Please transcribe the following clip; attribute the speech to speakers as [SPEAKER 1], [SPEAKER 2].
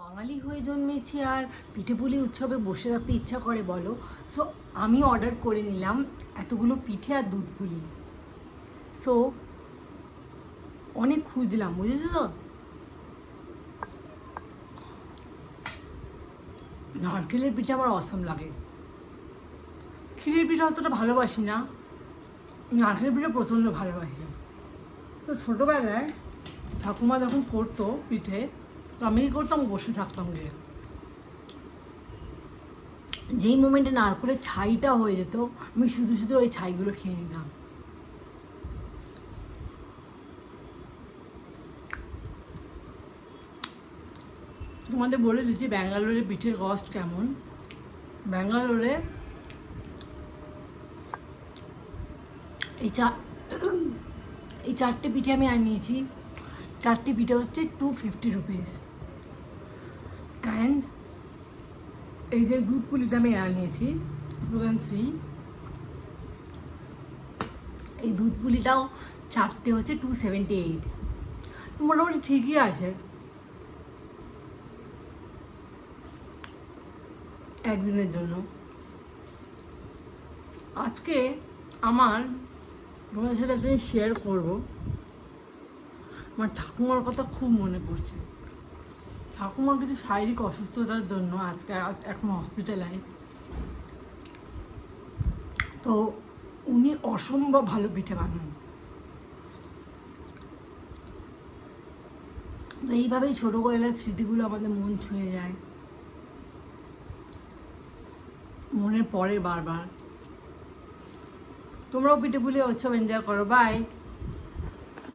[SPEAKER 1] বাঙালি হয়ে জন্মেছি আর পিঠেপুলি উৎসবে বসে থাকতে ইচ্ছা করে বলো। সো আমি অর্ডার করে নিলাম এতগুলো পিঠে আর দুধ পুলি। সো অনেক খুঁজলাম, বুঝেছো তো। নারকেলের পিঠে আমার অসম লাগে, ক্ষীরের পিঠে অতটা ভালোবাসি না, নারকেলের পিঠে প্রচণ্ড ভালোবাসি। তো ছোটোবেলায় ঠাকুমা যখন করতো পিঠে, তো আমি কী করতাম, বসে থাকতাম গিয়ে। যেই মোমেন্টে নারকেলের ছাইটা হয়ে যেত, আমি শুধু শুধু ওই ছাইগুলো খেয়ে নিতাম। তোমাদের বলে দিচ্ছি ব্যাঙ্গালোরে পিঠের কস্ট কেমন। ব্যাঙ্গালোরে এই চারটে পিঠে আমি আনিয়েছি। চারটে পিঠে হচ্ছে 250 রুপিস। অ্যান্ড এই যে দুধ পুলিটা আমি আনিয়েছি, ইউ ক্যান সি, এই দুধ পুলিটাও চারটে হচ্ছে 278। মোটামুটি ঠিকই আছে একদিনের জন্য। আজকে আমার তোমাদের সাথে একটা শেয়ার করবো। আমার ঠাকুমার কথা খুব মনে পড়ছে। ঠাকুমার কিছু শারীরিক অসুস্থতার জন্য আজকে এখন হসপিটালাইজ। তো উনি অসম্ভব ভালো পিঠে বানান। তো এইভাবেই ছোটোবেলার স্মৃতিগুলো আমাদের মন ছুঁয়ে যায়, মনে পড়ে বারবার। তোমরাও পিঠে পুলি উৎসব এনজয় করো। বাই।